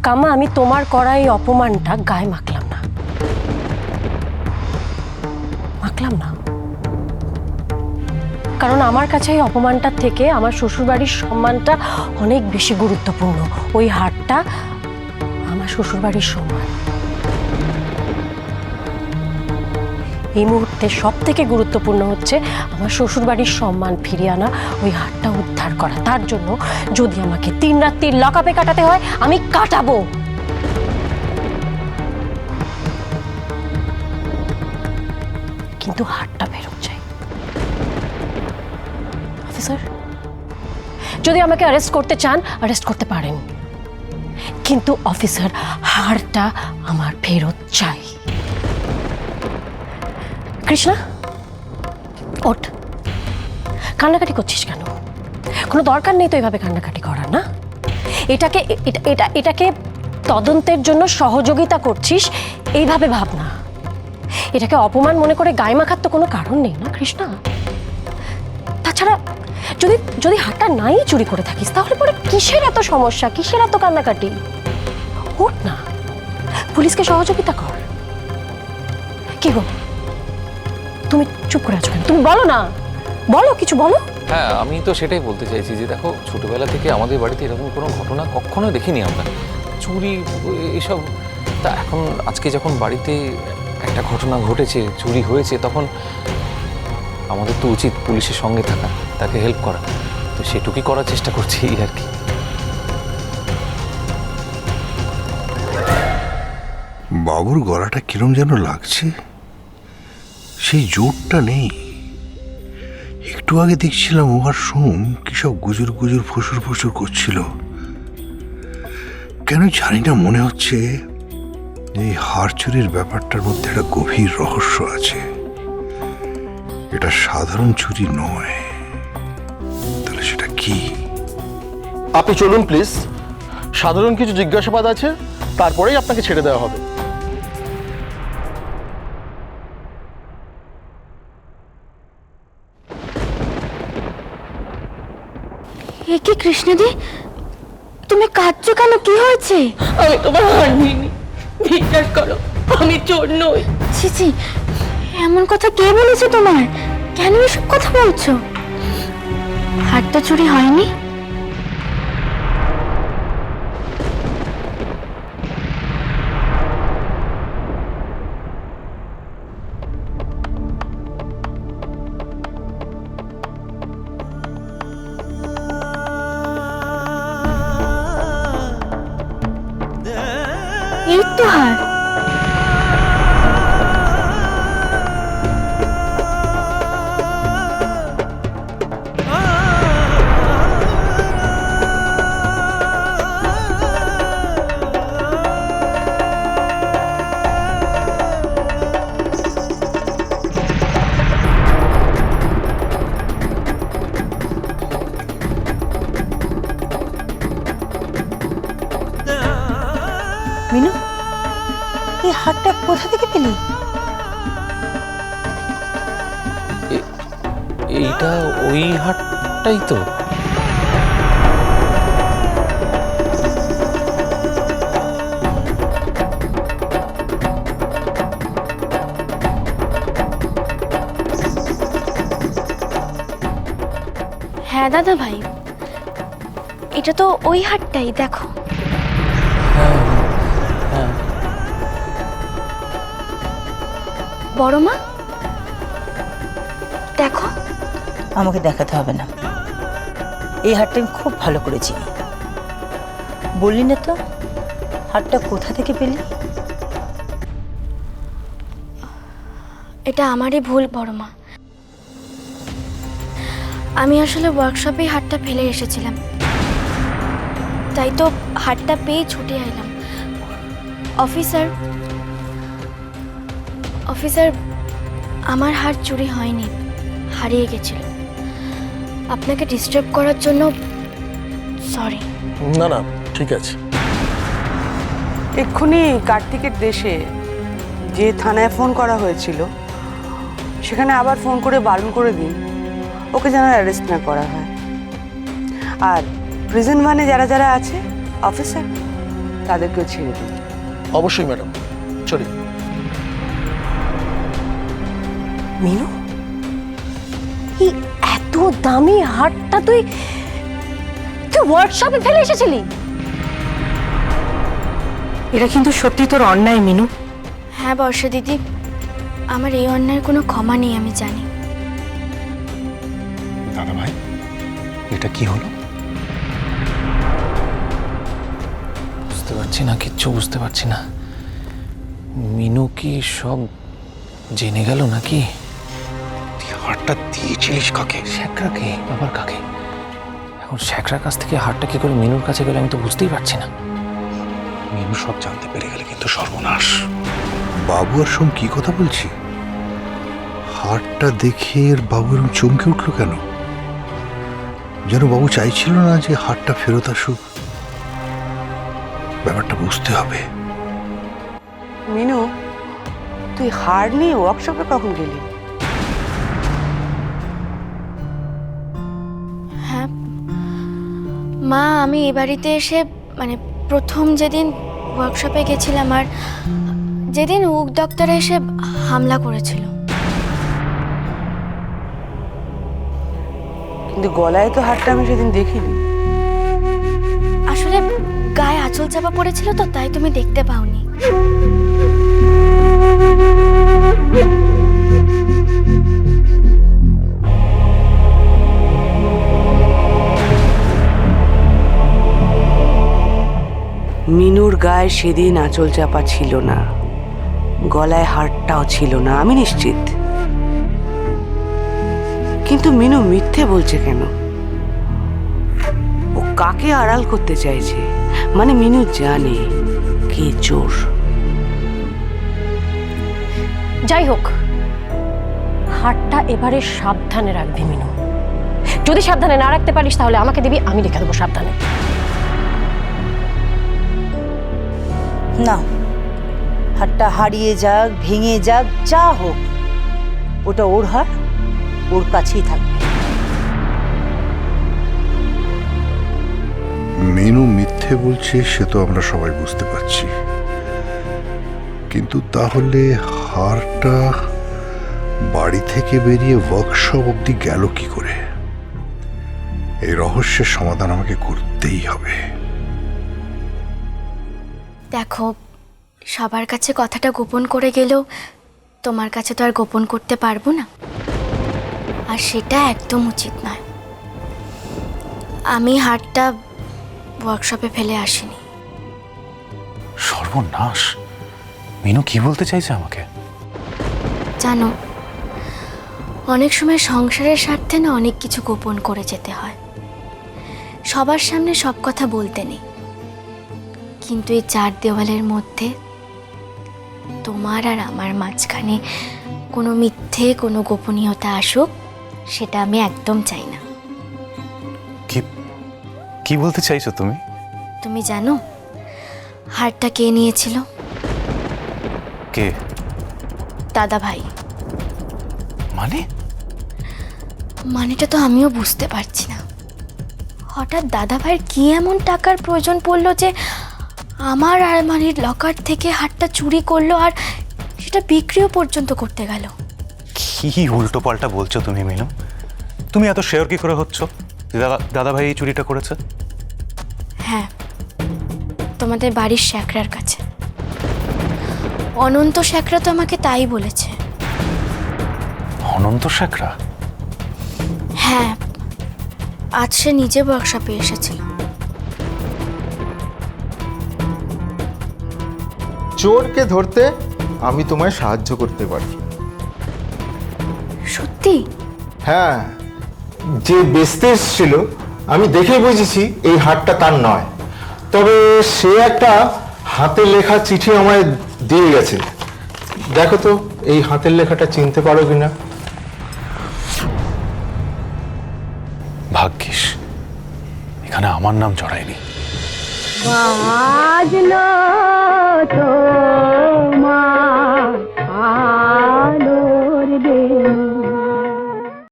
কাম্মা, আমি তোমার করা এই অপমানটা গায়ে মাখলাম না, কারণ আমার কাছে এই অপমানটার থেকে আমার শ্বশুরবাড়ির সম্মানটা অনেক বেশি গুরুত্বপূর্ণ। ওই হারটা আমার শ্বশুরবাড়ির সম্মান। এই মুহূর্তে সব থেকে গুরুত্বপূর্ণ হচ্ছে আমার শ্বশুরবাড়ির সম্মান ফিরিয়ে আনা, ওই হারটা উদ্ধার করা। তার জন্য যদি আমাকে 3 রাত্রি লকআপে কাটাতে হয় আমি কাটাবো। কিন্তু হারটা ফেরত চাই। অফিসার, যদি আমাকে অ্যারেস্ট করতে চান অ্যারেস্ট করতে পারেন, কিন্তু অফিসার হারটা আমার ফেরত চাই। কৃষ্ণা, ওঠ। কান্নাকাটি করছিস কেন? কোনো দরকার নেই তো এইভাবে কান্নাকাটি করার, না? এটাকে তদন্তের জন্য সহযোগিতা করছিস এইভাবে ভাব না। এটাকে অপমান মনে করে গায়ে মাখার তো কোনো কারণ নেই, না কৃষ্ণা? তাছাড়া যদি হাতটা নাই চুরি করে থাকিস তাহলে পরে কিসের এত সমস্যা, কিসের এত কান্নাকাটি? ওঠ না, পুলিশকে সহযোগিতা কর। কি গো, তুমি চুপ করে আছো কেন? তুমি বলো না, বলো, কিছু বলো। হ্যাঁ, আমি তো সেটাই বলতে চাইছি যে দেখো, ছোটবেলা থেকে আমাদের বাড়িতে এরকম কোনো ঘটনা কখনো দেখিনি আমরা, চুরি এসব। তা এখন আজকে যখন বাড়িতে একটা ঘটনা ঘটেছে, চুরি হয়েছে, তখন আমাদের তো উচিত পুলিশের সঙ্গে থাকা, তাকে হেল্প করা। তো সেটুকুই করার চেষ্টা করছি আর কি। বাবুর গলাটা কিরম যেন লাগছে, সেই জোরটা নেই। একটু আগে দেখছিলাম ও আর সোম কি সব গুজুর গুজুর ফুসুর ফুসুর করছিল। কেন জানি না, মনে হচ্ছে এই হার চুরির ব্যাপারটার মধ্যে একটা গভীর রহস্য আছে। এটা সাধারণ চুরি নয়, তাহলে সেটা কি? আপনি চলুন প্লিজ, সাধারণ কিছু জিজ্ঞাসাবাদ আছে, তারপরেই আপনাকে ছেড়ে দেওয়া হবে। এ কি কৃষ্ণদি, তুমি কাঁদছো কেন? কি হয়েছে? আমি তোমার হার নিইনি, বিশ্বাস করো আমি চোর নই। ছি ছি, এমন কথা কে বলেছে তোমার? কেন এসব কথা বলছো? হার তো চুরি হয়নি। এই তো হার। মিনু, এই হারটা কোথা থেকে পেলি? এইটা ওই হাটটাই তো। হ্যাঁ দাদা ভাই, এটা তো ওই হারটাই, দেখো। বড় মা দেখো। আমাকে দেখাতে হবে না, এই হারটা আমি খুব ভালো করে চিনি। বললি না তো হারটা কোথা থেকে পেলি? এটা আমারই ভুল বড় মা। আমি আসলে ওয়ার্কশপে হারটা ফেলে এসেছিলাম, তাই তো হারটা পেয়ে ছুটে এলাম। অফিসার, আমার হার চুরি হয়নি, হারিয়ে গেছিল। আপনাকে ডিস্টার্ব করার জন্য সরি। না না, ঠিক আছে। এক্ষুনি কার্তিকের দেশে যে থানায় ফোন করা হয়েছিল সেখানে আবার ফোন করে বারণ করে দিন ওকে যেন অ্যারেস্ট না করা হয়। আর প্রিজন ভ্যানে যারা যারা আছে অফিসার, তাদেরকেও ছেড়ে দিন। অবশ্যই ম্যাডাম, চলি। মিনু, এই এত দামি হারটা তুই তুই ওয়ার্কশপে ফেলে এসেছিলি? এটা কিন্তু সত্যি তোর অন্যায় মিনু। হ্যাঁ বর্ষা দিদি, আমার এই অন্যায়ের কোনো ক্ষমা নেই, আমি জানি। দাদা ভাই, এটা কি হলো? বুঝতে পারছি না, কিচ্ছু বুঝতে পারছি না। মিনু কি সব জেনে গেল নাকি? তুই হারটা দিয়েছিলিস কাকে? শ্যাকরাকে। আবার কাকে? এখন শ্যাকরার কাছ থেকে হারটা কি করে মিনুর কাছে গেলে আমি তো বুঝতেই পারছি না। মিনু সব জানতে পেরে গেলে কিন্তু সর্বনাশ। বাবু আর সোম কি কথা বলছি? হারটা দেখে এর বাবু এরকম চমকে উঠলো কেন? যেন বাবু চাইছিল না যে হারটা ফেরত আসুক। ব্যাপারটা বুঝতে হবে। মিনু, তুই হার নিয়ে ওয়ার্কশপে কখন গেলি? হ্যাঁ মা, আমি এ বাড়িতে এসে মানে প্রথম যেদিন ওয়ার্কশপে গেছিলাম আর যেদিন উদ্যোক্তারা এসে হামলা করেছিল। কিন্তু গলায় তো হারটা আমি সেদিন দেখিনি। আসলে গায়ে আঁচল চাপা পড়েছিল তো, তাই তুমি দেখতে পাওনি। মিনুর গায়ে সেদিন আঁচল চাপা ছিল না, গলায় হারটাও ছিল না, আমি নিশ্চিত। কিন্তু মিনু মিথ্যে বলছে কেন? ও কাকে আড়াল করতে চাইছে? মানে মিনু জানে কে চোর। যাই হোক, হারটা এবারে সাবধানে রাখবি মিনু। যদি সাবধানে না রাখতে পারিস তাহলে আমাকে দিবি, আমি রেখে দেবো সাবধানে। না, হারটা হারিয়ে যাক, ভেঙে যাক, যা হোক, ওটা ওর হার, ওর কাছেই থাকবে। মিনু মিথ্যে বলছে সে তো আমরা সবাই বুঝতে পারছি, কিন্তু তাহলে হারটা বাড়ি থেকে বেরিয়ে ওয়ার্কশপ অবধি গেল কি করে? এই রহস্যের সমাধান আমাকে করতেই হবে। দেখো, সবার কাছে কথাটা গোপন করে গেলেও তোমার কাছে তো আর গোপন করতে পারবো না, আর সেটা একদম উচিত নয়। আমি হারটা ওয়ার্কশপে ফেলে আসিনি। সর্বনাশ! মিনু কি বলতে চাইছে আমাকে? জানো, অনেক সময় সংসারের স্বার্থে না অনেক কিছু গোপন করে যেতে হয়। সবার সামনে সব কথা বলতে নেই, কিন্তু এই চার দেওয়ালের মধ্যে তোমার আর আমার মাঝখানে কোনো মিথ্যে, কোনো গোপনীয়তা আসুক, সেটা আমি একদম চাই না। কি বলতে চাইছো তুমি? তুমি জানো হারটা কে নিয়েছিল? কে? দাদা ভাই। মানেটা তো আমিও বুঝতে পারছি না। হঠাৎ দাদা ভাইয়ের কি এমন টাকার প্রয়োজন পড়লো যে আমার আলমারির লকার থেকে হারটা চুরি করলো, আর সেটা বিক্রিও পর্যন্ত করতে গেল। কি উল্টো পাল্টা বলছো তুমি মিনু? তুমি এত শেয়ার কি করে হচ্ছ দাদা ভাই এই চুরিটা করেছে? হ্যাঁ, তোমাদের বাড়ির শ্যাকরার কাছে। অনন্ত শ্যাকরা তো আমাকে তাই বলেছে। অনন্ত শ্যাকরা? হ্যাঁ, আজ সে নিজে ওয়ার্কশপে এসেছিল। চোরকে ধরতে আমি তোমায় সাহায্য করতে পারি। সত্যি? হ্যাঁ, যে বেচতে এসেছিল আমি দেখে বুঝেছি এই হারটা তার নয়, তবে সে একটা হাতের লেখা চিঠি আমায় দিয়ে গেছে। দেখো তো এই হাতের লেখাটা চিনতে পারো কিনা। ভাগ্যিস এখানে আমার নাম জড়ায়নি। বাজলো তো